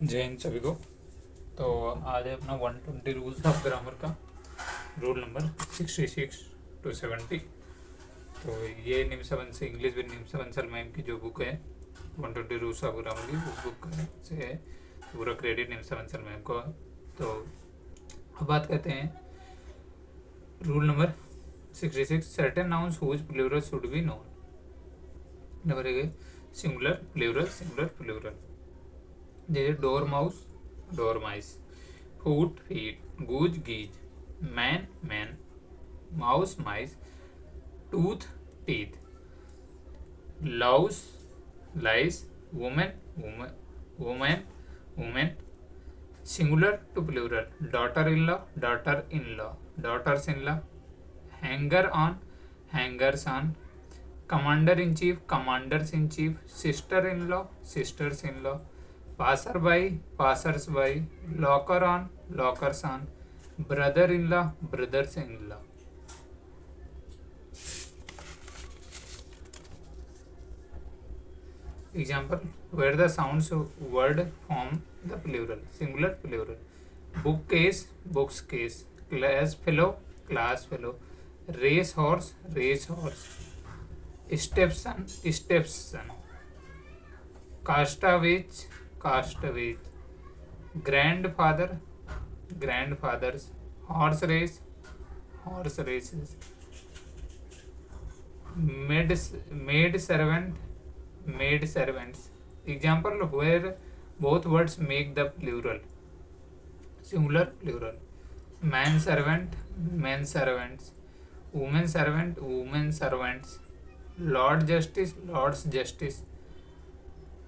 जय हिंद सभी को। तो आज है अपना 120 रूल्स ऑफ ग्रामर का रूल नंबर 66 to 70। तो ये Nimsa Bansal English with Nimsa Bansal ma'am की जो बुक है 120 रूल्स ऑफ ग्रामर की, उस बुक से है, पूरा क्रेडिट निम्सा बंसल मैम को। तो अब बात करते हैं rule number 66। Certain nouns whose plural should be known. Number एक सिंगुलर प्लूरल, सिंगुलर प्लूरल, जैसे dormouse dormice, foot feet, goose geese, man man, mouse mice, tooth teeth, louse lice, women women women women. Singular to plural daughter in law, daughter in law, daughters in law, hanger on, hangers on, commander in chief, commanders in chief, sister in law, sisters in law, passer by, passers by, locker on, lockers on, brother in law, brothers in law. Example where the sounds word form the plural, singular plural, book case, books case, class fellow, class fellow, race horse, race horse, stepson, stepson, castaways, castaways, grandfather, grandfathers, horse race, horse races, maid servant, maid servants. Example where both words make the plural, singular plural, man servant, men servants, woman servant, women servants, lord justice, lord's justice.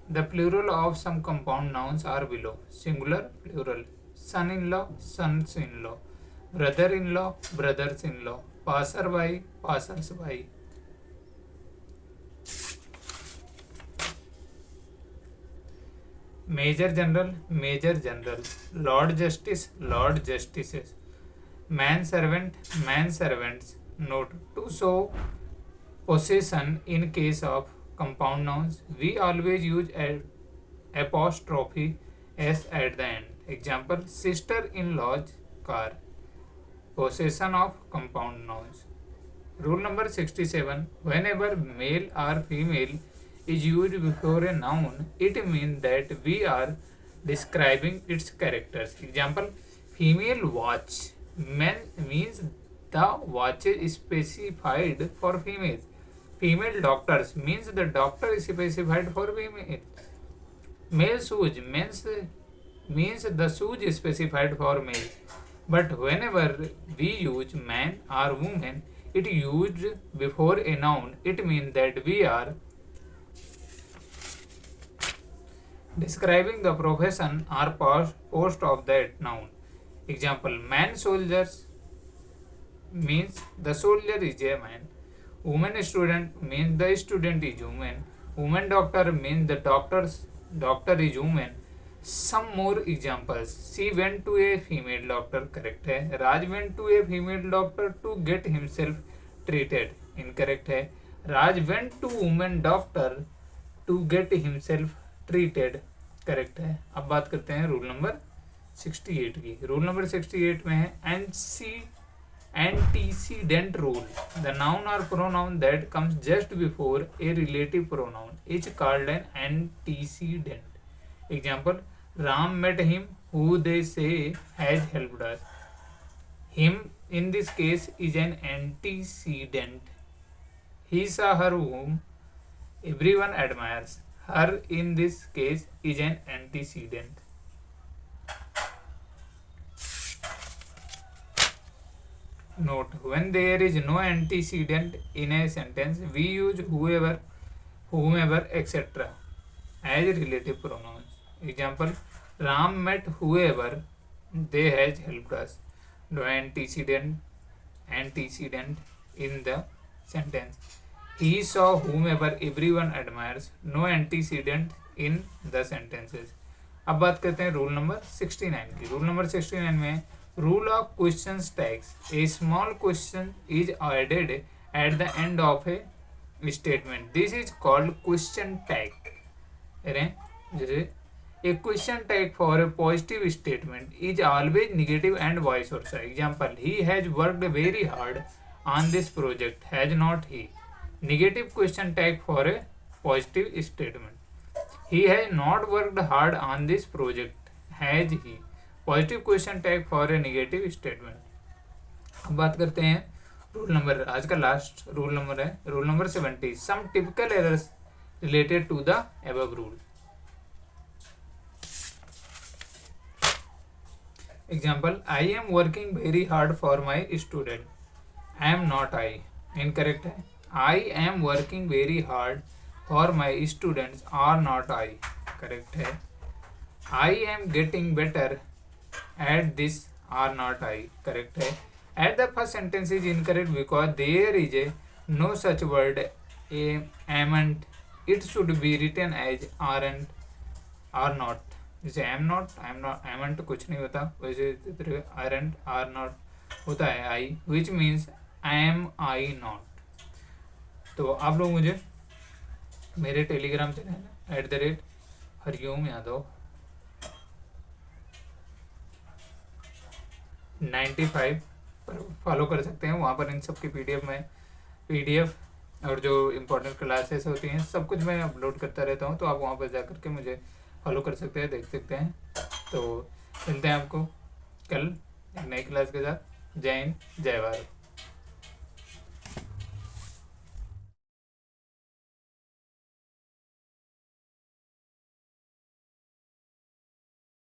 The plural of some compound nouns are below: singular plural, son-in-law, sons-in-law, brother-in-law, brothers-in-law, passer-by, passers-by. Major general, major general, lord justice, lord justices, man servant, man servants. Note: to show possession in case of compound nouns, we always use apostrophe s at the end. Example: sister-in-law's car. Possession of compound nouns. Rule number 67. Whenever male or female is used before a noun, it means that we are describing its characters. Example: female watch. Men means the watch is specified for females. Female doctors means the doctor is specified for female. Male shoes means the shoes is specified for males. But whenever we use man or woman, it used before a noun, it means that we are describing the profession or post of that noun. Example: man soldiers means the soldier is a man. Woman student means the student is woman. Woman doctor means the doctor is woman. Some more examples: she went to a female doctor, correct है. Raj went to a female doctor to get himself treated, incorrect है. Raj went to woman doctor to get himself treated, correct है. अब बात करते हैं rule number 68 की. Rule number 68 में है antecedent rule. The noun or pronoun that comes just before a relative pronoun is called an antecedent. Example: Ram met him who they say has helped us. Him in this case is an antecedent. He saw her whom everyone admires. Her in this case is an antecedent. Note: when there is no antecedent in a sentence, we use whoever, whomever, etc. as relative pronouns. Example: Ram met whoever they has helped us. No antecedent in the sentence. He saw whomever everyone admires. No antecedent in the sentences. अब बात करते हैं rule number 69 की. Rule number 69 में rule of questions tags. A small question is added at the end of a statement. This is called question tag. जैसे A question tag for a positive statement is always negative and vice versa. Example: He has worked very hard on this project. Has not he? Negative question tag for a positive statement. He has not worked hard on this project. Has he? Positive question tag for a negative statement. अब बात करते हैं rule number, आज का last rule number है rule number 70. Some typical errors related to the above rule. Example: I am working very hard for my student. I am not I. Incorrect है. I am working very hard for my students are not I. Correct है. I am getting better at this are not I. Correct है. At the first sentence is incorrect because there is a no such word amn't. It should be written as aren't or not. जैसे am not amn't कुछ नहीं होता, वैसे aren't are not होता है I, which means am I not. तो आप लोग मुझे मेरे टेलीग्राम चैनल @हरिओम यादव 95 पर फॉलो कर सकते हैं. वहाँ पर इन सब की पीडीएफ और जो इम्पोर्टेंट क्लासेस होती हैं सब कुछ मैं अपलोड करता रहता हूँ. तो आप वहाँ पर जा करके मुझे फॉलो कर सकते हैं, देख सकते हैं. तो मिलते हैं आपको कल एक नई क्लास के साथ. जय हिंद, जय भारत.